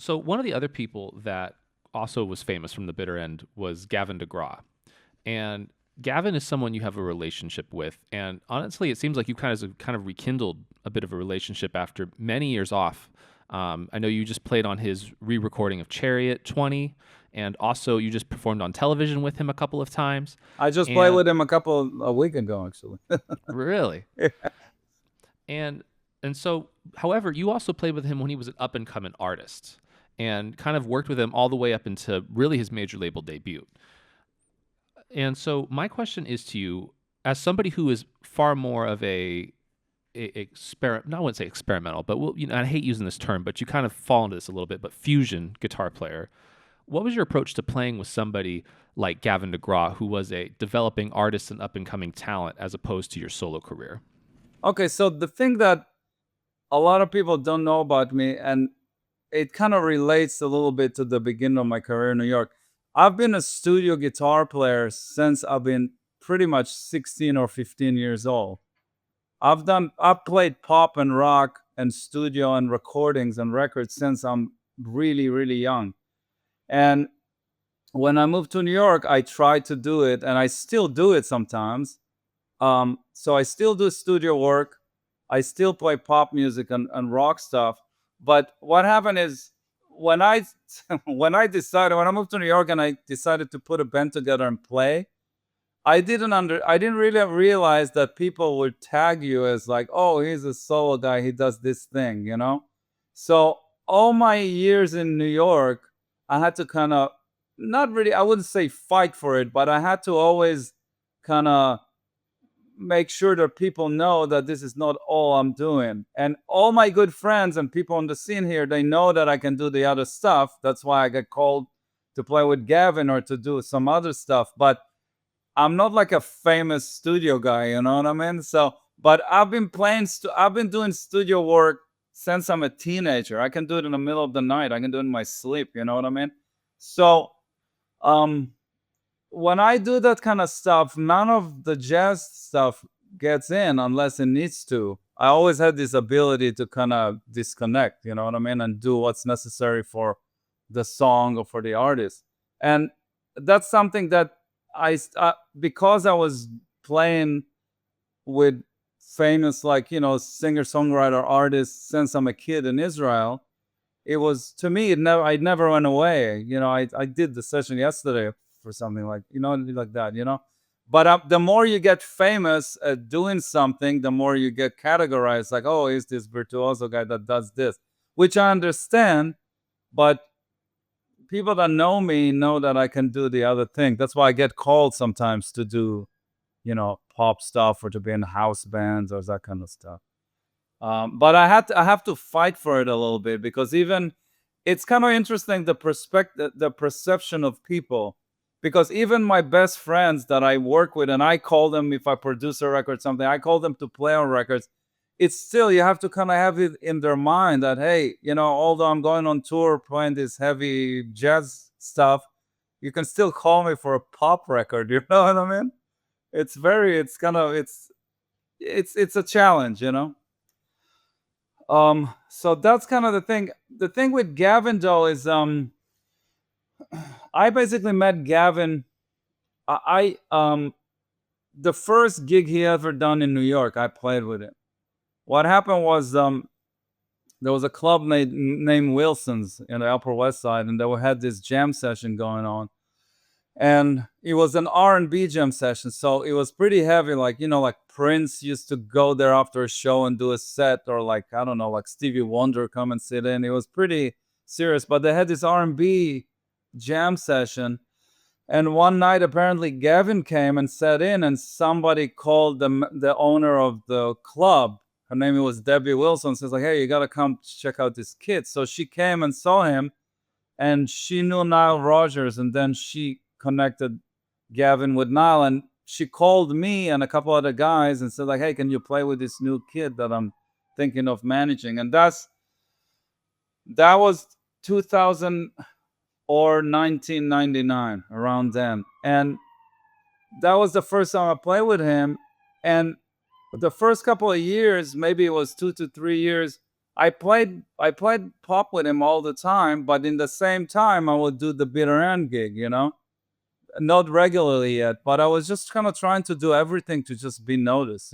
So one of the other people that also was famous from the bitter end was Gavin Degraw. And Gavin is someone you have a relationship with, and honestly, it seems like you kind of rekindled a bit of a relationship after many years off. I know you just played on his re-recording of Chariot 20, and also you just performed on television with him a couple of times. I just played And with him a week ago, actually. really, and so, however, you also played with him when he was an up and coming artist, and kind of worked with him all the way up into really his major label debut. And so my question is to you, as somebody who is far more of no, I wouldn't say experimental, but I hate using this term, but you kind of fall into this a little bit, but fusion guitar player. What was your approach to playing with somebody like Gavin DeGraw, who was a developing artist and up and coming talent, as opposed to your solo career? Okay, so the thing that a lot of people don't know about me, and it kind of relates a little bit to the beginning of my career in New York. I've been a studio guitar player since I've been pretty much 16 or 15 years old. I've played pop and rock and studio and recordings and records since I'm really, really young. And when I moved to New York, I tried to do it, and I still do it sometimes. So I still do studio work. I still play pop music and rock stuff. But what happened is when I when I moved to New York and I decided to put a band together and play, I didn't really realize that people would tag you as like, oh, he's a solo guy, he does this thing, you know? So all my years in New York, I had to kind of not really, I wouldn't say fight for it, but I had to always kind of make sure that people know that this is not all I'm doing. And all my good friends and people on the scene here, they know that I can do the other stuff. That's why I get called to play with Gavin or to do some other stuff. But I'm not like a famous studio guy, you know what I mean? So, but I've been doing studio work since I'm a teenager. I can do it in the middle of the night. I can do it in my sleep, you know what I mean? So, um, when I do that kind of stuff, none of the jazz stuff gets in unless it needs to. I always had this ability to kind of disconnect, you know what I mean, and do what's necessary for the song or for the artist. And that's something that because I was playing with famous, like, singer songwriter artists since I'm a kid in Israel. It was, to me, I never went away. I did the session yesterday for something like, like that. But the more you get famous at doing something, the more you get categorized like, oh, he's this virtuoso guy that does this, which I understand. But people that know me know that I can do the other thing. That's why I get called sometimes to do, pop stuff or to be in house bands or that kind of stuff. But I have to fight for it a little bit, because even it's kind of interesting, the perception of people, because even my best friends that I work with, and I call them, if I produce a record, something, I call them to play on records. It's still, you have to kind of have it in their mind that, hey, although I'm going on tour playing this heavy jazz stuff, you can still call me for a pop record. You know what I mean? It's kind of, it's a challenge. So that's kind of the thing. The thing with Gavin though is, I basically met Gavin. I the first gig he ever done in New York, I played with him. What happened was, there was a club named Wilson's in the Upper West Side, and they had this jam session going on, and it was an R&B jam session, so it was pretty heavy. Like, like Prince used to go there after a show and do a set, or like, I don't know, like Stevie Wonder come and sit in. It was pretty serious, but they had this R&B jam session. And one night, apparently, Gavin came and sat in, and somebody called the owner of the club. Her name was Debbie Wilson. Says like, "Hey, you gotta come check out this kid." So she came and saw him, and she knew Nile Rodgers, and then she connected Gavin with Nile, and she called me and a couple other guys and said like, "Hey, can you play with this new kid that I'm thinking of managing?" And that was 2000 or 1999, around then. And that was the first time I played with him. And the first couple of years, maybe it was 2 to 3 years, I played pop with him all the time, but in the same time I would do the bitter end gig, not regularly yet, but I was just kind of trying to do everything to just be noticed.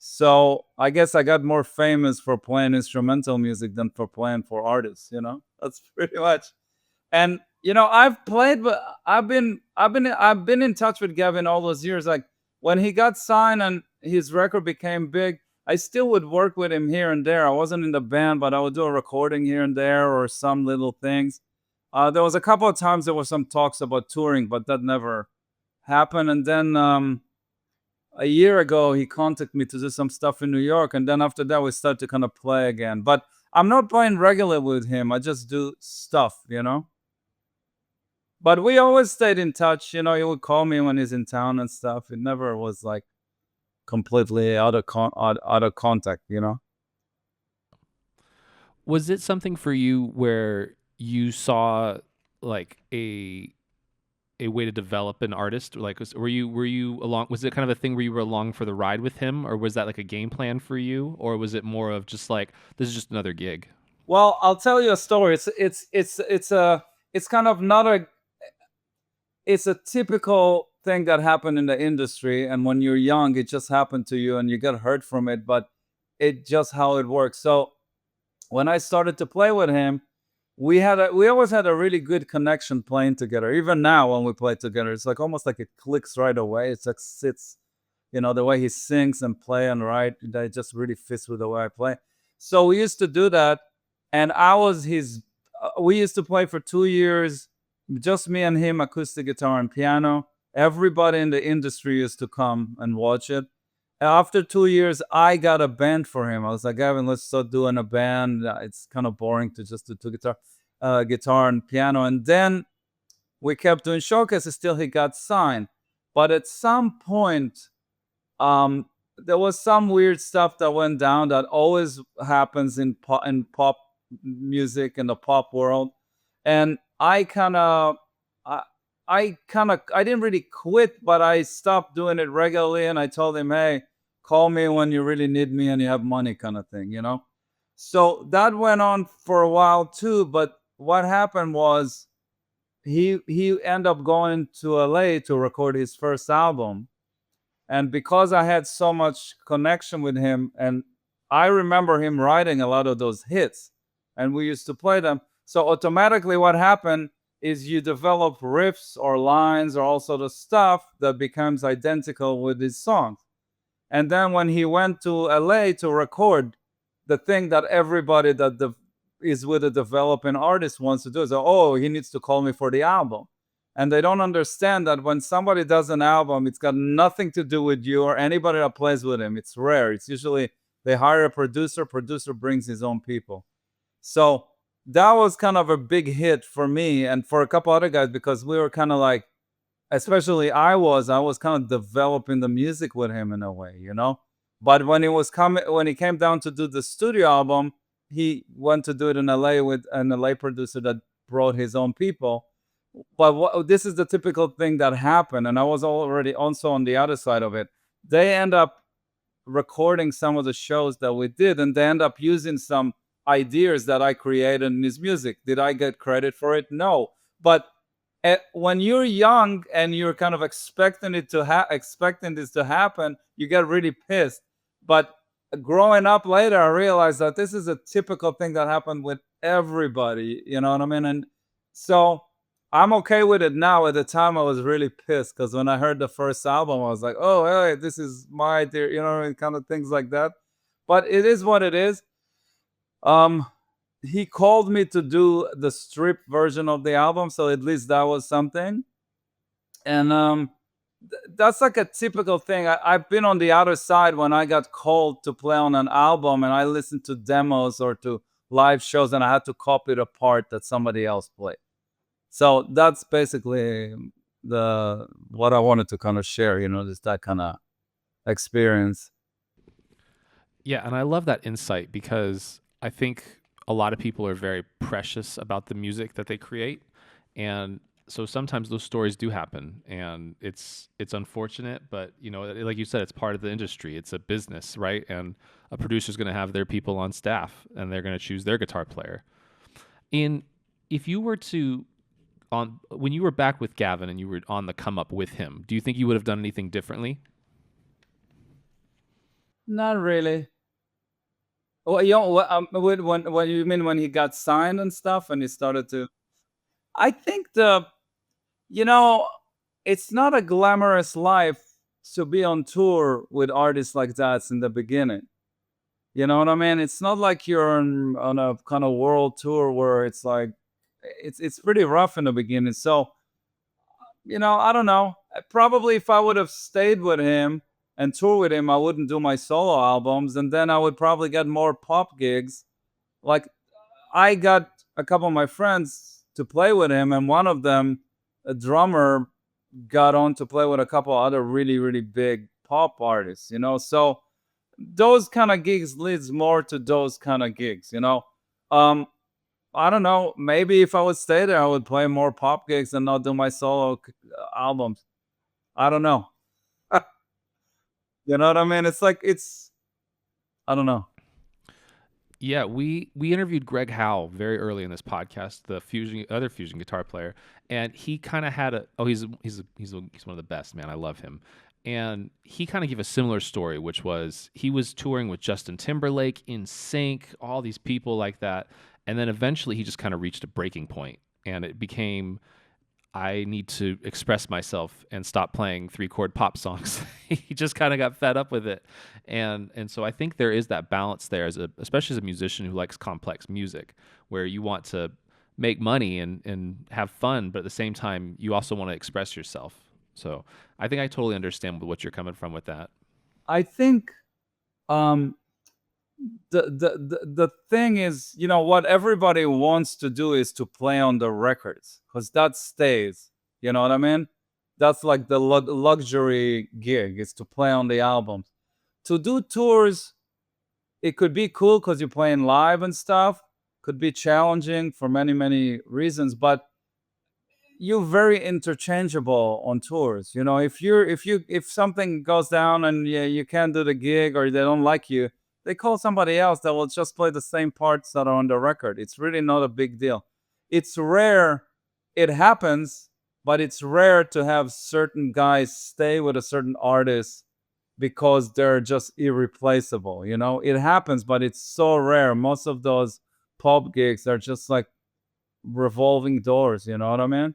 So I guess I got more famous for playing instrumental music than for playing for artists. That's pretty much. And I've played, but I've been in touch with Gavin all those years. Like when he got signed and his record became big, I still would work with him here and there. I wasn't in the band, but I would do a recording here and there or some little things. There was a couple of times there was some talks about touring, but that never happened. And then a year ago, he contacted me to do some stuff in New York, and then after that, we started to kind of play again. But I'm not playing regular with him. I just do stuff. But we always stayed in touch. He would call me when he's in town and stuff. It never was like completely out of contact. Was it something for you where you saw like a way to develop an artist? Like, were you along? Was it kind of a thing where you were along for the ride with him, or was that like a game plan for you, or was it more of just like this is just another gig? Well, I'll tell you a story. It's kind of not a it's a typical thing that happened in the industry, and when you're young it just happened to you and you get hurt from it, but it just how it works. So when I started to play with him, we always had a really good connection playing together. Even now when we play together, it's like almost like it clicks right away. It's like sits the way he sings and play and write, that just really fits with the way I play. So we used to do that, and I was his. We used to play for 2 years, just me and him, acoustic guitar and piano. Everybody in the industry used to come and watch it. After 2 years, I got a band for him. I was like, Gavin, let's start doing a band. It's kind of boring to just do two guitar and piano. And then we kept doing showcases till he got signed. But at some point, um, there was some weird stuff that went down that always happens in pop music in the pop world, and I didn't really quit, but I stopped doing it regularly, and I told him, hey, call me when you really need me and you have money, kind of thing. So that went on for a while too. But what happened was he ended up going to LA to record his first album, and because I had so much connection with him, and I remember him writing a lot of those hits, and we used to play them. So automatically, what happened is you develop riffs or lines or all sort of stuff that becomes identical with his songs. And then when he went to LA to record, the thing that everybody is with a developing artist wants to do is, oh, he needs to call me for the album. And they don't understand that when somebody does an album, it's got nothing to do with you or anybody that plays with him. It's rare. It's usually they hire a producer brings his own people. So that was kind of a big hit for me and for a couple other guys, because we were kind of like, especially I was kind of developing the music with him in a way. But when he came down to do the studio album, he went to do it in LA with an LA producer that brought his own people. But this is the typical thing that happened, and I was already also on the other side of it. They end up recording some of the shows that we did, and they end up using some ideas that I created in his music. Did I get credit for it? No. But when you're young and you're kind of expecting this to happen, you get really pissed. But growing up later, I realized that this is a typical thing that happened with everybody. You know what I mean? And so I'm okay with it now. At the time, I was really pissed because when I heard the first album, I was like, "Oh, hey, this is my idea," kind of things like that. But it is what it is. Um, he called me to do the strip version of the album, so at least that was something. And that's like a typical thing. I've been on the other side when I got called to play on an album, and I listened to demos or to live shows, and I had to copy the part that somebody else played. So that's basically the what I wanted to kind of share. Just that kind of experience. Yeah, and I love that insight because I think a lot of people are very precious about the music that they create, and So sometimes those stories do happen, and it's unfortunate, but like you said, it's part of the industry. It's a business, right? And a producer's going to have their people on staff, and they're going to choose their guitar player. In If you were to on when you were back with Gavin and you were on the come up with him, do you think you would have done anything differently? Not really. Well, when you mean when he got signed and stuff and he started to, I think you know, it's not a glamorous life to be on tour with artists like that in the beginning. You know what I mean? It's not like you're on a kind of world tour where it's like it's pretty rough in the beginning. So, I don't know. Probably if I would have stayed with him and tour with him, I wouldn't do my solo albums, and then I would probably get more pop gigs. Like I got a couple of my friends to play with him, and one of them, a drummer, got on to play with a couple other really, really big pop artists, So those kind of gigs leads more to those kind of gigs. Um, I don't know. Maybe if I would stay there, I would play more pop gigs and not do my solo albums. I don't know. You know what I mean? It's like I don't know. Yeah, we interviewed Greg Howe very early in this podcast, the other fusion guitar player, and he kind of had a oh he's one of the best, man. I love him. And he kind of gave a similar story, which was he was touring with Justin Timberlake, In Sync, all these people like that, and then eventually he just kind of reached a breaking point, and it became I need to express myself and stop playing 3-chord pop songs. He just kind of got fed up with it, and so I think there is that balance there, especially as a musician who likes complex music, where you want to make money and have fun, but at the same time you also want to express yourself. So I think I totally understand what you're coming from with that. I think um the thing is, what everybody wants to do is to play on the records because that stays. You know what I mean? That's like the luxury gig is to play on the albums. To do tours, it could be cool because you're playing live and stuff. Could be challenging for many many reasons, but you're very interchangeable on tours. If something goes down and yeah, you can't do the gig or they don't like you, they call somebody else that will just play the same parts that are on the record. It's really not a big deal. It's rare. It happens, but it's rare to have certain guys stay with a certain artist because they're just irreplaceable. It happens, but it's so rare. Most of those pop gigs are just like revolving doors. You know what I mean?